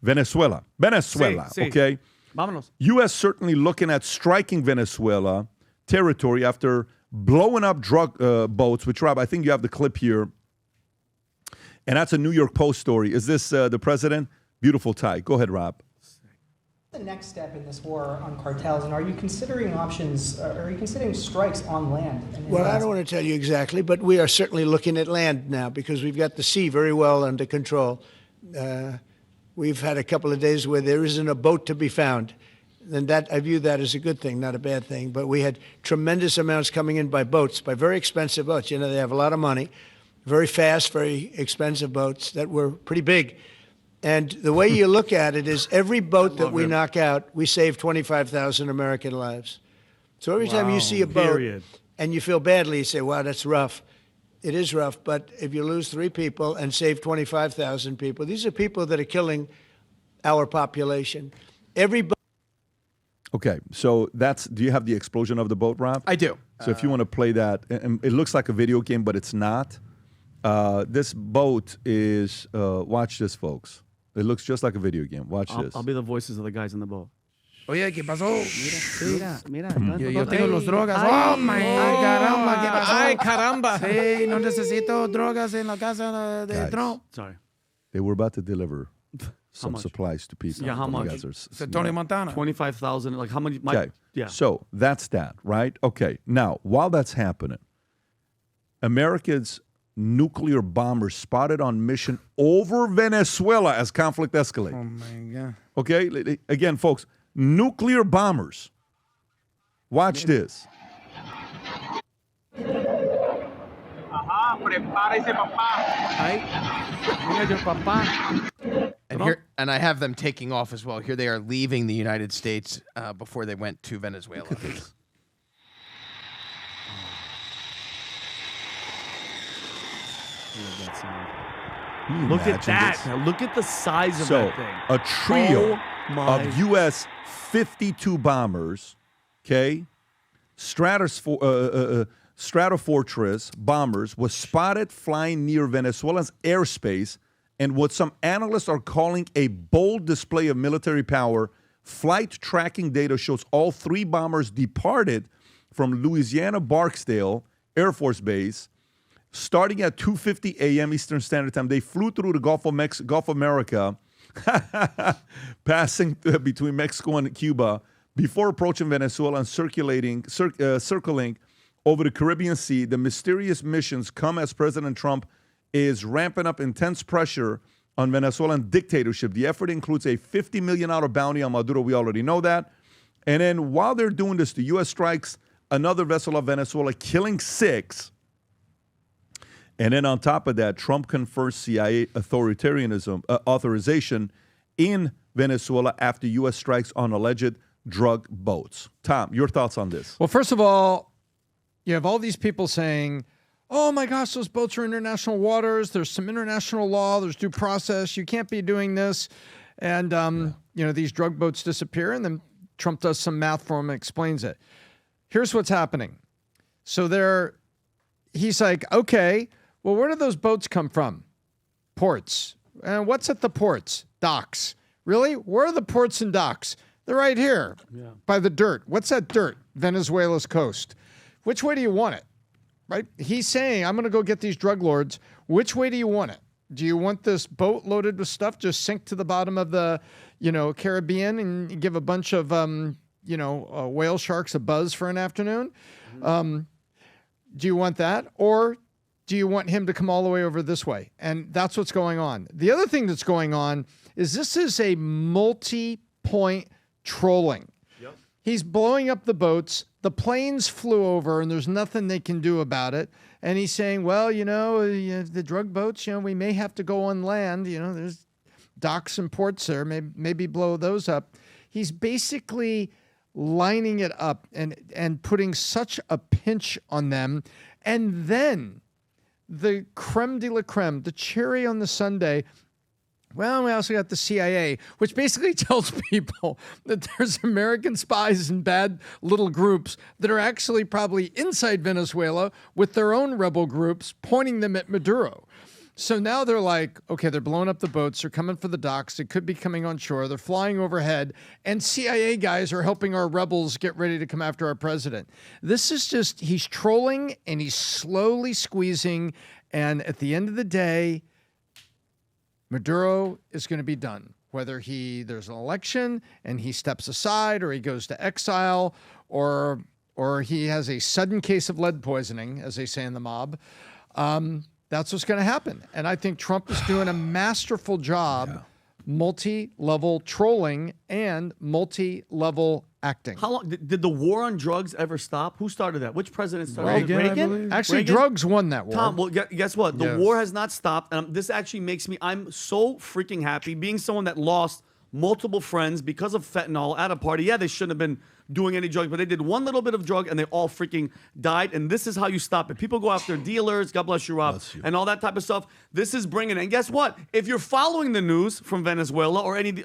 Venezuela, Sí. okay? Vámonos. U.S. certainly looking at striking Venezuela territory after blowing up drug boats, which, Rob, I think you have the clip here. And that's a New York Post story. Is this the president? Beautiful tie. Go ahead, Rob. The next step in this war on cartels, and are you considering options, are you considering strikes on land? Well, I don't want to tell you exactly, but we are certainly looking at land now because we've got the sea very well under control. We've had a couple of days where there isn't a boat to be found. And that, I view that as a good thing, not a bad thing. But we had tremendous amounts coming in by boats, by very expensive boats. You know, they have a lot of money, very fast, very expensive boats that were pretty big. And the way you look at it is every boat that we knock out, we save 25,000 American lives. So every time you see a boat and you feel badly, you say, wow, that's rough. It is rough, but if you lose 3 people and save 25,000 people, these are people that are killing our population. Every boat. Okay, so do you have the explosion of the boat, Rob? I do. So if you want to play that, and it looks like a video game, but it's not. This boat is, watch this, folks. It looks just like a video game. Watch this. I'll be the voices of the guys in the boat. Oye, ¿qué pasó? Mira. Yo tengo las drogas. Oh, my caramba, ¿qué pasó? Ay, caramba. Sí, no necesito drogas en la casa de Guys. Trump. Sorry. They were about to deliver some much? supplies to people. Yeah, how You much? guys are So Tony Montana. 25,000. Like how many? Okay. Yeah. So that's that, right? Okay. Now, while that's happening, America's nuclear bombers spotted on mission over Venezuela as conflict escalates. Oh, my God. Okay? Again, folks, nuclear bombers. Watch this. Prepárese, papá. Mira your papá. And I have them taking off as well. Here they are leaving the United States before they went to Venezuela. Look at Imagine that. this. Now look at the size of So, that thing. a trio Oh my. of U.S. 52 bombers, okay, Stratofortress bombers was spotted flying near Venezuela's airspace, and what some analysts are calling a bold display of military power. Flight tracking data shows all 3 bombers departed from Louisiana Barksdale Air Force Base starting at 2:50 a.m. Eastern Standard Time. They flew through the Gulf of America, passing between Mexico and Cuba before approaching Venezuela and circling over the Caribbean Sea. The mysterious missions come as President Trump is ramping up intense pressure on Venezuelan dictatorship. The effort includes a $50 million bounty on Maduro. We already know that. And then while they're doing this, the U.S. strikes another vessel of Venezuela, killing 6. And then on top of that, Trump confers CIA authorization in Venezuela after U.S. strikes on alleged drug boats. Tom, your thoughts on this? Well, first of all, you have all these people saying, oh my gosh, those boats are international waters. There's some international law. There's due process. You can't be doing this. And, these drug boats disappear. And then Trump does some math for him and explains it. Here's what's happening. So he's like, okay, well, where do those boats come from? Ports. And what's at the ports? Docks. Really? Where are the ports and docks? They're right here by the dirt. What's that dirt? Venezuela's coast. Which way do you want it? Right? He's saying, I'm going to go get these drug lords. Which way do you want it? Do you want this boat loaded with stuff just sink to the bottom of the, Caribbean and give a bunch of, whale sharks a buzz for an afternoon? Do you want that? Or do you want him to come all the way over this way? And that's what's going on. The other thing that's going on is this is a multi-point trolling. Yep. He's blowing up the boats. The planes flew over, and there's nothing they can do about it. And he's saying, well, the drug boats, we may have to go on land. There's docks and ports there. Maybe blow those up. He's basically lining it up and putting such a pinch on them. And then the creme de la creme, the cherry on the sundae, well, we also got the CIA, which basically tells people that there's American spies in bad little groups that are actually probably inside Venezuela with their own rebel groups pointing them at Maduro. So now they're like, okay, they're blowing up the boats. They're coming for the docks. They could be coming on shore. They're flying overhead. And CIA guys are helping our rebels get ready to come after our president. This is just, he's trolling and he's slowly squeezing. And at the end of the day, Maduro is going to be done. Whether there's an election and he steps aside, or he goes to exile, or he has a sudden case of lead poisoning, as they say in the mob. That's what's going to happen. And I think Trump is doing a masterful job, multi-level trolling and multi-level acting. How long did the war on drugs ever stop? Who started that? Which president started it? Reagan? I believe. Actually, Reagan? drugs won that war. Tom, well, guess what? The Yes. war has not stopped. And this actually makes me, I'm so freaking happy being someone that lost multiple friends because of fentanyl at a party. Yeah, they shouldn't have been doing any drugs, but they did one little bit of drug and they all freaking died. And this is how you stop it. People go after dealers, God bless you, Rob, and all that type of stuff. This is bringing it. And guess what? If you're following the news from Venezuela or any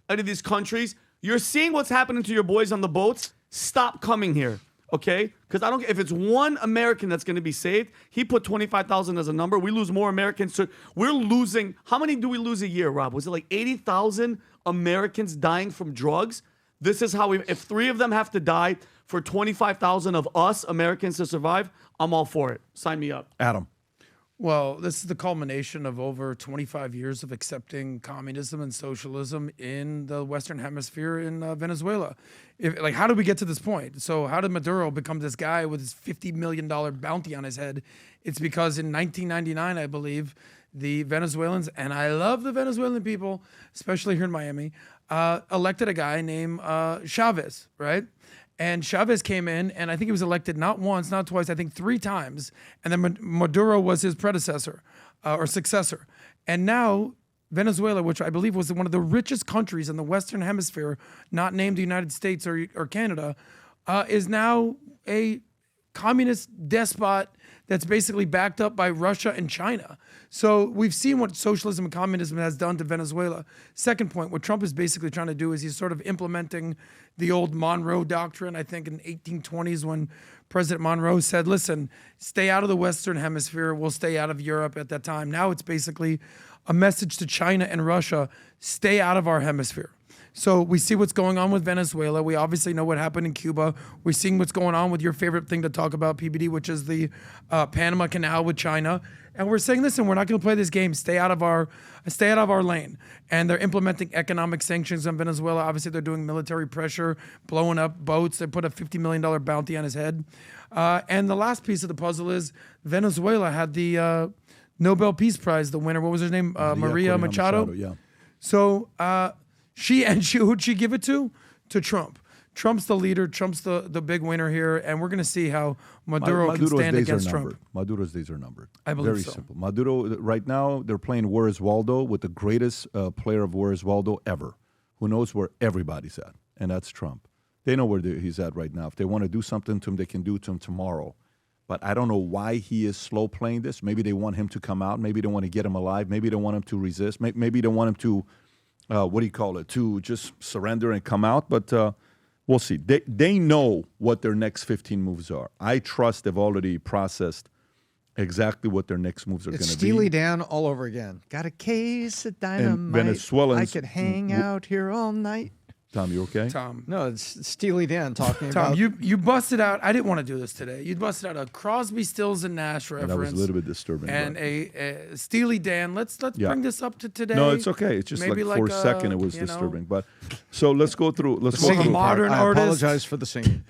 of these countries, you're seeing what's happening to your boys on the boats. Stop coming here, okay? Because I don't. If it's one American that's going to be saved, he put 25,000 as a number. We lose more Americans. So we're losing. How many do we lose a year, Rob? Was it like 80,000 Americans dying from drugs? This is how we. If 3 of them have to die for 25,000 of us Americans to survive, I'm all for it. Sign me up. Adam. Well, this is the culmination of over 25 years of accepting communism and socialism in the Western Hemisphere in Venezuela. How did we get to this point? So how did Maduro become this guy with his $50 million bounty on his head? It's because in 1999, I believe, the Venezuelans, and I love the Venezuelan people, especially here in Miami, elected a guy named Chavez, right? And Chavez came in, and I think he was elected not once, not twice, I think 3 times. And then Maduro was his predecessor or successor. And now Venezuela, which I believe was one of the richest countries in the Western Hemisphere, not named the United States or Canada, is now a communist despot that's basically backed up by Russia and China. So we've seen what socialism and communism has done to Venezuela. Second point, what Trump is basically trying to do is he's sort of implementing the old Monroe Doctrine, I think in 1820s when President Monroe said, listen, stay out of the Western Hemisphere, we'll stay out of Europe at that time. Now it's basically a message to China and Russia, stay out of our hemisphere. So we see what's going on with Venezuela. We obviously know what happened in Cuba. We're seeing what's going on with your favorite thing to talk about, PBD, which is the Panama Canal with China. And we're saying, listen, we're not going to play this game. Stay out of our lane. And they're implementing economic sanctions on Venezuela. Obviously, they're doing military pressure, blowing up boats. They put a $50 million bounty on his head. And the last piece of the puzzle is Venezuela had the Nobel Peace Prize, the winner. What was her name? Maria Machado. Yeah. So who'd she give it to? To Trump. Trump's the leader. Trump's the big winner here, and we're going to see how Maduro can stand against Trump. Maduro's days are numbered. I believe Very so. simple. Maduro, right now, they're playing Where's Waldo with the greatest player of Where's Waldo ever, who knows where everybody's at, and that's Trump. They know where he's at right now. If they want to do something to him, they can do it to him tomorrow. But I don't know why he is slow playing this. Maybe they want him to come out. Maybe they want to get him alive. Maybe they want him to resist. Maybe they want him to, to just surrender and come out. But we'll see. They know what their next 15 moves are. I trust they've already processed exactly what their next moves are going to be. It's Steely Dan all over again. Got a case of dynamite. Venezuelans- I could hang out here all night. Tom, you okay? Tom, No, it's Steely Dan talking about. you busted out. I didn't want to do this today. You busted out a Crosby, Stills, and Nash reference. That was a little bit disturbing. And but- a Steely Dan. Let's bring this up to today. No, it's okay. It's just Maybe like for a second it was you know, disturbing. But so let's go through. Let's go singing through. modern I artist. apologize for the singing.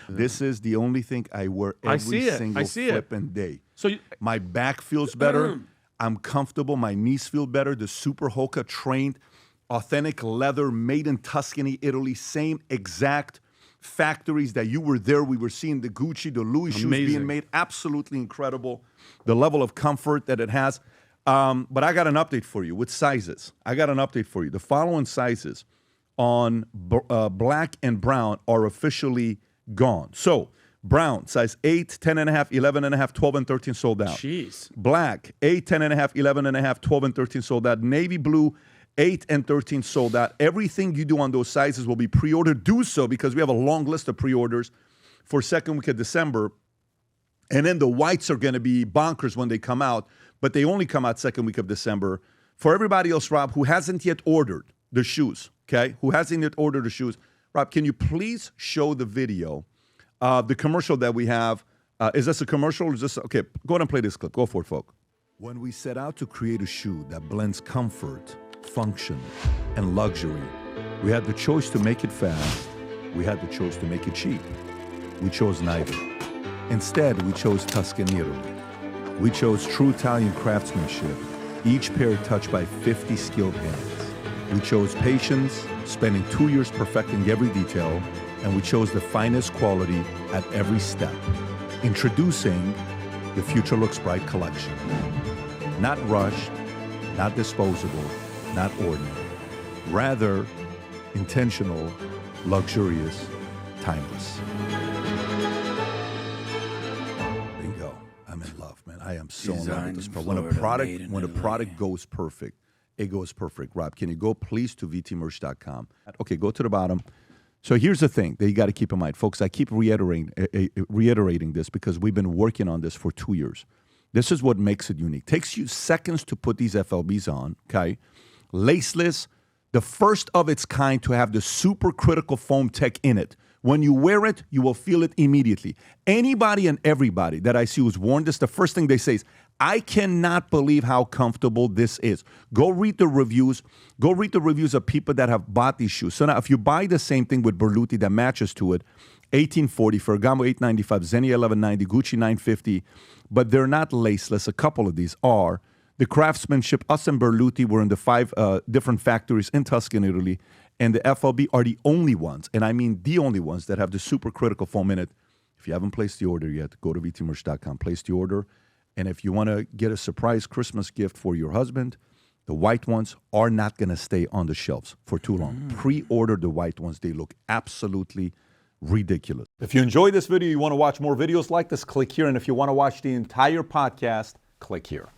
This is the only thing I wear I every see it. single I see it. flipping day. So My back feels better. I'm comfortable. My knees feel better. The Super Hoka trained, authentic leather, made in Tuscany, Italy. Same exact factories that you were there. We were seeing the Gucci, the Louis shoes being Amazing. made. Absolutely incredible. The level of comfort that it has. But I got an update for you with sizes. I got an update for you. The following sizes on black and brown are officially gone. So brown, size 8, 10.5, 11.5, 12, and 13 sold out. jeez. Black, 8, 10.5, 11.5, 12, and 13 sold out. Navy blue, 8 and 13 sold out. Everything you do on those sizes will be pre-ordered. Do so because we have a long list of pre-orders for second week of December. And then the whites are going to be bonkers when they come out, but they only come out second week of December. For everybody else, Rob, who hasn't yet ordered the shoes, okay? Who hasn't yet ordered the shoes, Rob, can you please show the video, the commercial that we have? Is this a commercial or is this, okay, go ahead and play this clip. Go for it, folk. When we set out to create a shoe that blends comfort, function, and luxury, we had the choice to make it fast. We had the choice to make it cheap. We chose neither. Instead, we chose Tuscanero. We chose true Italian craftsmanship, each pair touched by 50 skilled hands. We chose patience, spending 2 years perfecting every detail, and we chose the finest quality at every step. Introducing the Future Looks Bright collection. Not rushed, not disposable, not ordinary. Rather, intentional, luxurious, timeless. Bingo. I'm in love, man. I am so in love with this product. When a product goes perfect, it goes perfect. Rob, can you go please to vtmerch.com? Okay, go to the bottom. So here's the thing that you got to keep in mind. Folks, I keep reiterating this because we've been working on this for 2 years. This is what makes it unique. Takes you seconds to put these FLBs on, okay? Laceless, the first of its kind to have the supercritical foam tech in it. When you wear it, you will feel it immediately. Anybody and everybody that I see who's worn this, the first thing they say is, I cannot believe how comfortable this is. Go read the reviews. Go read the reviews of people that have bought these shoes. So now if you buy the same thing with Berluti that matches to it, $1,840, Ferragamo $895, Xenia $1,190, Gucci $950, but they're not laceless. A couple of these are. The craftsmanship, us and Berluti were in the 5 different factories in Tuscany, Italy, and the FLB are the only ones, and I mean the only ones that have the supercritical foam in it. If you haven't placed the order yet, go to vtmerch.com, place the order. And if you want to get a surprise Christmas gift for your husband, the white ones are not going to stay on the shelves for too long. Pre-order the white ones. They look absolutely ridiculous. If you enjoyed this video, you want to watch more videos like this, click here. And if you want to watch the entire podcast, click here.